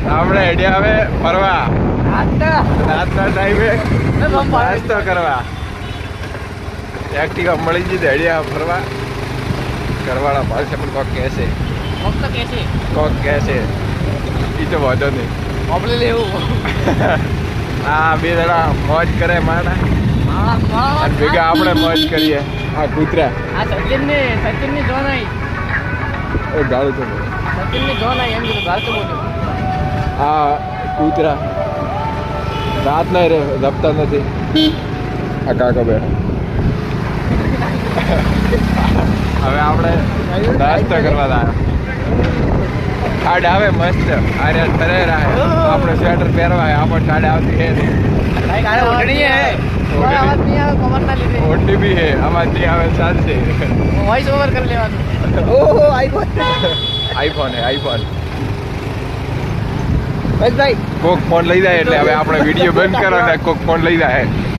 આપણે હેડ્યા આવે ફરવા રાતના ટાઈમે નાસ્તો કરવા એક્ટિવા મળી જઈ હેડ્યા ફરવા ઘરવાળા પાસે પણ કોક કહેશે એ તો વાંધો નહીં હા બે જણા મોજ કરે માણા અને ભેગા આપણે મોજ કરીએ આ કૂતરા એ ગાળું તો આ કૂતરા રાત ના રે રમતા નથી આ કાકા બેઠા હવે આપણે નાસ્તો કરવા લાયા ઠાડ આવે મસ્ત અરે તરે રહે આપણે સ્વેટર પહેરવાય આપણે ઠાડ આવતી હે ઓઢી બી હે આવાજ નહીં આવે ચાલશે આઈફોન હે આઈફોન કોક ફોન લઈ જાય એટલે હવે આપણે વિડીયો બંધ કરો ને કોક ફોન લઈ જાય